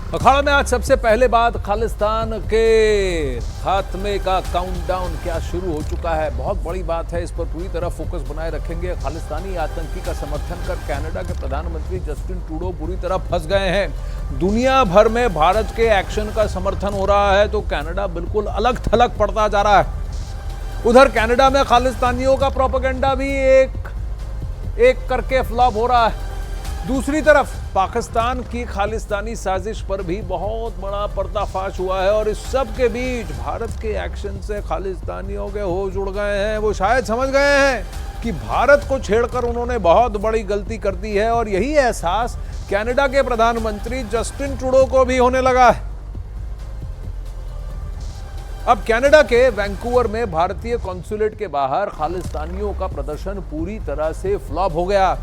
अखाड़ा में आज सबसे पहले बात खालिस्तान के खात्मे का काउंटडाउन क्या शुरू हो चुका है। बहुत बड़ी बात है, इस पर पूरी तरह फोकस बनाए रखेंगे। खालिस्तानी आतंकी का समर्थन कर कनाडा के प्रधानमंत्री जस्टिन ट्रूडो पूरी तरह फंस गए हैं। दुनिया भर में भारत के एक्शन का समर्थन हो रहा है तो कनाडा बिल्कुल अलग थलग पड़ता जा रहा है। उधर कनाडा में खालिस्तानियों का प्रोपेगेंडा भी एक करके फ्लॉप हो रहा है। दूसरी तरफ पाकिस्तान की खालिस्तानी साजिश पर भी बहुत बड़ा पर्दाफाश हुआ है और इस सब के बीच भारत के एक्शन से खालिस्तानियों के होश उड़ गए हैं। वो शायद समझ गए हैं कि भारत को छेड़कर उन्होंने बहुत बड़ी गलती कर दी है और यही एहसास कनाडा के प्रधानमंत्री जस्टिन ट्रूडो को भी होने लगा है। अब कनाडा के वैंकूवर में भारतीय कॉन्सुलेट के बाहर खालिस्तानियों का प्रदर्शन पूरी तरह से फ्लॉप हो गया।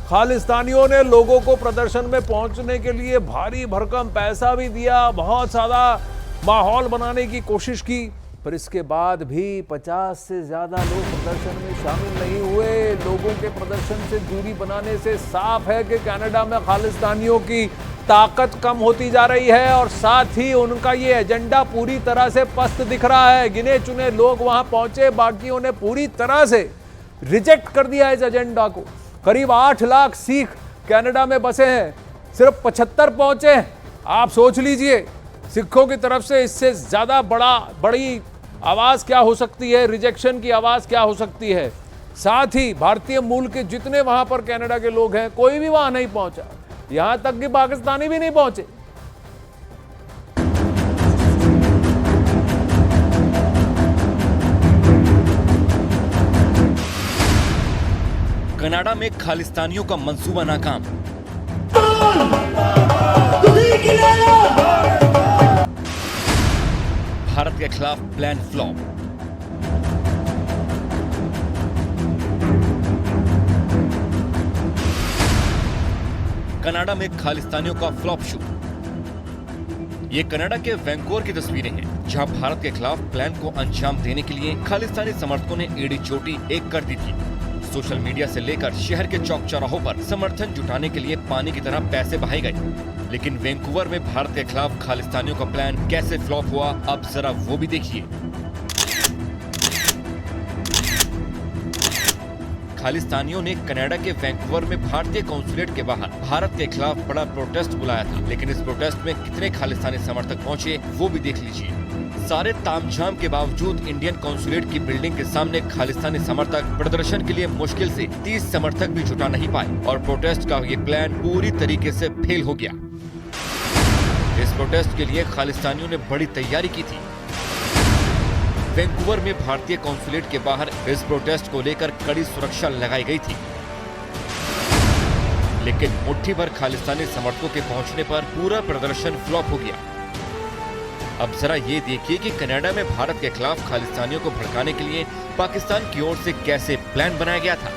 खालिस्तानियों ने लोगों को प्रदर्शन में पहुंचने के लिए भारी भरकम पैसा भी दिया, बहुत सारा माहौल बनाने की कोशिश की, पर इसके बाद भी 50 से ज्यादा लोग प्रदर्शन में शामिल नहीं हुए। लोगों के प्रदर्शन से दूरी बनाने से साफ है कि कनाडा में खालिस्तानियों की ताकत कम होती जा रही है और साथ ही उनका ये एजेंडा पूरी तरह से पस्त दिख रहा है। गिने चुने लोग वहां पहुंचे, बाकियों ने पूरी तरह से रिजेक्ट कर दिया इस एजेंडा को। करीब 8 लाख सिख कनाडा में बसे हैं, सिर्फ 75 पहुंचे हैं। आप सोच लीजिए सिखों की तरफ से इससे ज्यादा बड़ी आवाज क्या हो सकती है, रिजेक्शन की आवाज क्या हो सकती है। साथ ही भारतीय मूल के जितने वहां पर कनाडा के लोग हैं कोई भी वहां नहीं पहुंचा, यहां तक कि पाकिस्तानी भी नहीं पहुंचे। कनाडा में खालिस्तानियों का मंसूबा नाकाम। भारत के खिलाफ प्लान फ्लॉप। कनाडा में खालिस्तानियों का फ्लॉप शो। ये कनाडा के वैंकूवर की तस्वीरें हैं, जहां भारत के खिलाफ प्लान को अंजाम देने के लिए खालिस्तानी समर्थकों ने एड़ी चोटी एक कर दी थी। सोशल मीडिया से लेकर शहर के चौक चौराहों पर समर्थन जुटाने के लिए पानी की तरह पैसे बहाए गए। लेकिन वैंकूवर में भारत के खिलाफ खालिस्तानियों का प्लान कैसे फ्लॉप हुआ, अब जरा वो भी देखिए। खालिस्तानियों ने कनाडा के वैंकूवर में भारतीय कॉन्सुलेट के बाहर भारत के खिलाफ बड़ा प्रोटेस्ट बुलाया था, लेकिन इस प्रोटेस्ट में कितने खालिस्तानी समर्थक पहुंचे वो भी देख लीजिए। सारे तामझाम के बावजूद इंडियन कॉन्सुलेट की बिल्डिंग के सामने खालिस्तानी समर्थक प्रदर्शन के लिए मुश्किल से 30 समर्थक भी जुटा नहीं पाए और प्रोटेस्ट का ये प्लान पूरी तरीके से फेल हो गया। इस प्रोटेस्ट के लिए खालिस्तानियों ने बड़ी तैयारी की थी। वैंकूवर में भारतीय कॉन्सुलेट के बाहर इस प्रोटेस्ट को लेकर कड़ी सुरक्षा लगाई गई थी, लेकिन मुट्ठी भर खालिस्तानी समर्थकों के पहुंचने पर पूरा प्रदर्शन फ्लॉप हो गया। अब जरा ये देखिए कि कनाडा में भारत के खिलाफ खालिस्तानियों को भड़काने के लिए पाकिस्तान की ओर से कैसे प्लान बनाया गया था।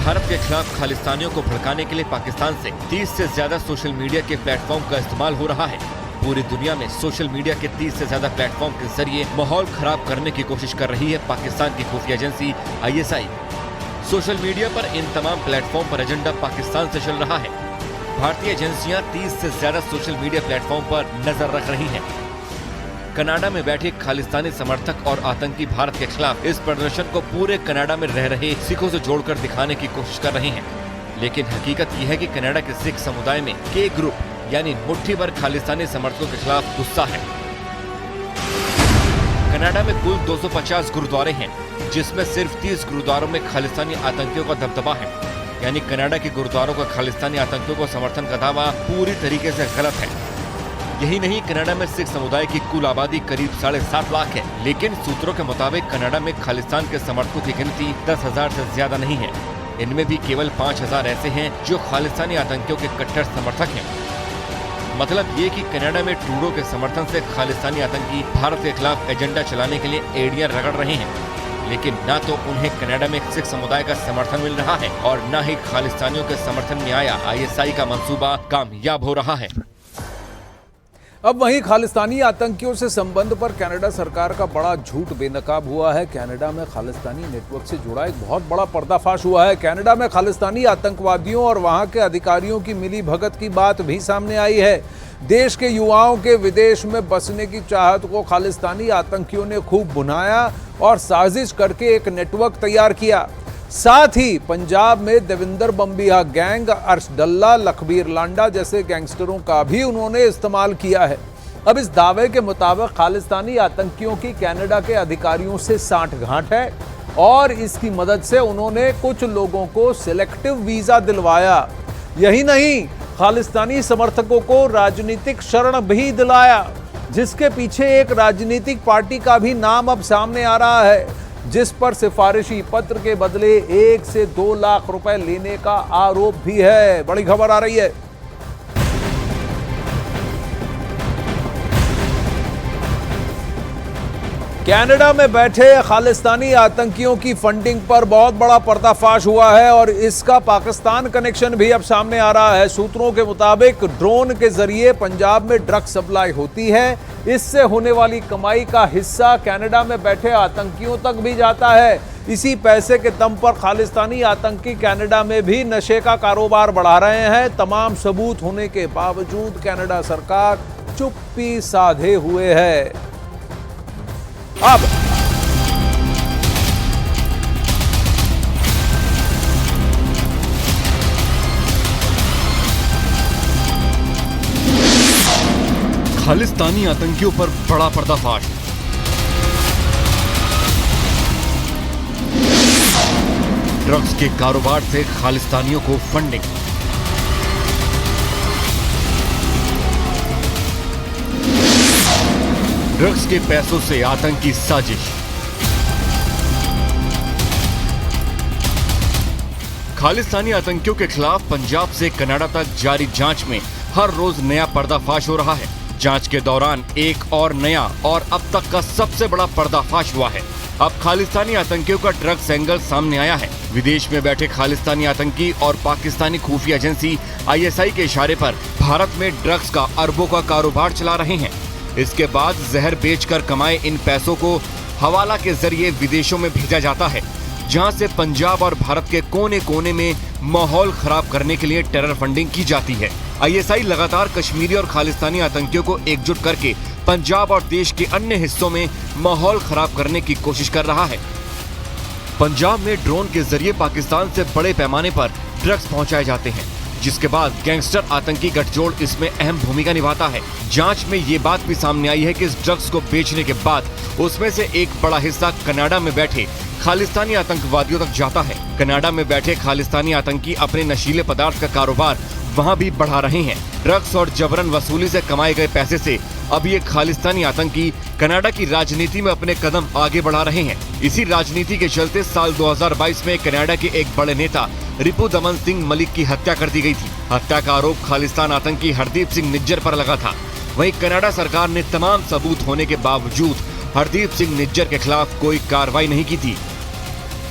भारत के खिलाफ खालिस्तानियों को भड़काने के लिए पाकिस्तान से 30 से ज्यादा सोशल मीडिया के प्लेटफॉर्म का इस्तेमाल हो रहा है। पूरी दुनिया में सोशल मीडिया के 30 से ज्यादा प्लेटफॉर्म के जरिए माहौल खराब करने की कोशिश कर रही है पाकिस्तान की खुफिया एजेंसी ISI। सोशल मीडिया पर इन तमाम प्लेटफॉर्म पर एजेंडा पाकिस्तान से चल रहा है। भारतीय एजेंसियां 30 से ज्यादा सोशल मीडिया प्लेटफॉर्म पर नजर रख रही हैं। कनाडा में बैठे खालिस्तानी समर्थक और आतंकी भारत के खिलाफ इस प्रदर्शन को पूरे कनाडा में रह रहे सिखों से जोड़कर दिखाने की कोशिश कर रहे हैं, लेकिन हकीकत यह है कि कनाडा के सिख समुदाय में के ग्रुप यानी मुट्ठी भर खालिस्तानी समर्थकों के खिलाफ गुस्सा है। कनाडा में कुल 250 गुरुद्वारे हैं, जिसमें सिर्फ 30 गुरुद्वारों में खालिस्तानी आतंकियों का दबदबा है। यानी कनाडा के गुरुद्वारों का खालिस्तानी आतंकियों को समर्थन का दावा पूरी तरीके से गलत है। यही नहीं, कनाडा में सिख समुदाय की कुल आबादी करीब 7.5 लाख है, लेकिन सूत्रों के मुताबिक कनाडा में खालिस्तान के समर्थकों की गिनती 10,000 से ज्यादा नहीं है। इनमें भी केवल 5,000 ऐसे हैं जो खालिस्तानी आतंकियों के कट्टर समर्थक हैं। मतलब ये कि कनाडा में ट्रूडो के समर्थन से खालिस्तानी आतंकी भारत के खिलाफ एजेंडा चलाने के लिए एड़ियां रगड़ रहे हैं, लेकिन ना तो उन्हें कनाडा में सिख समुदाय का समर्थन मिल रहा है और न ही खालिस्तानियों के समर्थन में आया ISI का मंसूबा कामयाब हो रहा है। अब वहीं खालिस्तानी आतंकियों से संबंध पर कनाडा सरकार का बड़ा झूठ बेनकाब हुआ है। कनाडा में खालिस्तानी नेटवर्क से जुड़ा एक बहुत बड़ा पर्दाफाश हुआ है। कनाडा में खालिस्तानी आतंकवादियों और वहां के अधिकारियों की मिली भगत की बात भी सामने आई है। देश के युवाओं के विदेश में बसने की चाहत को खालिस्तानी आतंकियों ने खूब भुनाया और साजिश करके एक नेटवर्क तैयार किया। साथ ही पंजाब में देविंदर बम्बिया गैंग, अर्श डल्ला, लखबीर लांडा जैसे गैंगस्टरों का भी उन्होंने इस्तेमाल किया है। अब इस दावे के मुताबिक खालिस्तानी आतंकियों की कनाडा के अधिकारियों से सांठ-गांठ है और इसकी मदद से उन्होंने कुछ लोगों को सिलेक्टिव वीजा दिलवाया। यही नहीं, खालिस्तानी समर्थकों को राजनीतिक शरण भी दिलाया, जिसके पीछे एक राजनीतिक पार्टी का भी नाम अब सामने आ रहा है, जिस पर सिफारिशी पत्र के बदले 1 से 2 लाख रुपए लेने का आरोप भी है। बड़ी खबर आ रही है। कनाडा में बैठे खालिस्तानी आतंकियों की फंडिंग पर बहुत बड़ा पर्दाफाश हुआ है और इसका पाकिस्तान कनेक्शन भी अब सामने आ रहा है। सूत्रों के मुताबिक ड्रोन के जरिए पंजाब में ड्रग सप्लाई होती है। इससे होने वाली कमाई का हिस्सा कनाडा में बैठे आतंकियों तक भी जाता है। इसी पैसे के दम पर खालिस्तानी आतंकी कनाडा में भी नशे का कारोबार बढ़ा रहे हैं। तमाम सबूत होने के बावजूद कनाडा सरकार चुप्पी साधे हुए है। अब खालिस्तानी आतंकियों पर बड़ा पर्दाफाश। ड्रग्स के कारोबार से खालिस्तानियों को फंडिंग। ड्रग्स के पैसों से आतंकी साजिश। खालिस्तानी आतंकियों के खिलाफ पंजाब से कनाडा तक जारी जांच में हर रोज नया पर्दाफाश हो रहा है। जांच के दौरान एक और नया और अब तक का सबसे बड़ा पर्दाफाश हुआ है। अब खालिस्तानी आतंकियों का ड्रग्स एंगल सामने आया है। विदेश में बैठे खालिस्तानी आतंकी और पाकिस्तानी खुफिया एजेंसी ISI के इशारे पर भारत में ड्रग्स का अरबों का कारोबार चला रहे हैं। इसके बाद जहर बेचकर कमाए इन पैसों को हवाला के जरिए विदेशों में भेजा जाता है, जहां से पंजाब और भारत के कोने कोने में माहौल खराब करने के लिए टेरर फंडिंग की जाती है। ISI लगातार कश्मीरी और खालिस्तानी आतंकियों को एकजुट करके पंजाब और देश के अन्य हिस्सों में माहौल खराब करने की कोशिश कर रहा है। पंजाब में ड्रोन के जरिए पाकिस्तान से बड़े पैमाने पर ड्रग्स पहुंचाए जाते हैं, जिसके बाद गैंगस्टर आतंकी गठजोड़ इसमें अहम भूमिका निभाता है। जांच में ये बात भी सामने आई है कि इस ड्रग्स को बेचने के बाद उसमें से एक बड़ा हिस्सा कनाडा में बैठे खालिस्तानी आतंकवादियों तक जाता है। कनाडा में बैठे खालिस्तानी आतंकी अपने नशीले पदार्थ का कारोबार वहां भी बढ़ा रहे हैं। ड्रग्स और जबरन वसूली से कमाए गए पैसे से अब ये खालिस्तानी आतंकी कनाडा की राजनीति में अपने कदम आगे बढ़ा रहे हैं। इसी राजनीति के चलते साल 2022 में कनाडा के एक बड़े नेता रिपु दमन सिंह मलिक की हत्या कर दी गई थी। हत्या का आरोप खालिस्तान आतंकी हरदीप सिंह निज्जर पर लगा था। वहीं कनाडा सरकार ने तमाम सबूत होने के बावजूद हरदीप सिंह निज्जर के खिलाफ कोई कार्रवाई नहीं की थी।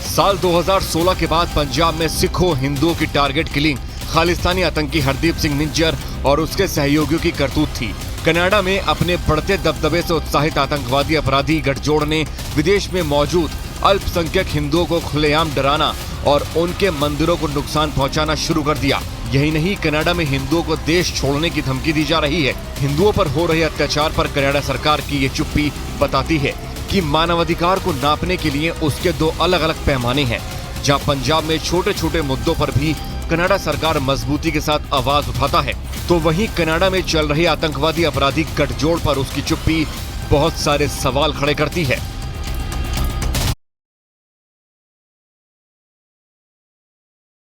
साल 2016 के बाद पंजाब में सिखों हिंदुओं की टारगेट किलिंग खालिस्तानी आतंकी हरदीप सिंह निज्जर और उसके सहयोगियों की करतूत थी। कनाडा में अपने बढ़ते दबदबे से उत्साहित आतंकवादी अपराधी गठजोड़ ने विदेश में मौजूद अल्पसंख्यक हिंदुओं को खुलेआम डराना और उनके मंदिरों को नुकसान पहुंचाना शुरू कर दिया। यही नहीं, कनाडा में हिंदुओं को देश छोड़ने की धमकी दी जा रही है। हिंदुओं पर हो रहे अत्याचार पर कनाडा सरकार की ये चुप्पी बताती है कि मानवाधिकार को नापने के लिए उसके दो अलग अलग पैमाने हैं। जहां पंजाब में छोटे छोटे मुद्दों पर भी कनाडा सरकार मजबूती के साथ आवाज उठाता है, तो वहीं कनाडा में चल रहे आतंकवादी अपराधी गठजोड़ पर उसकी चुप्पी बहुत सारे सवाल खड़े करती है।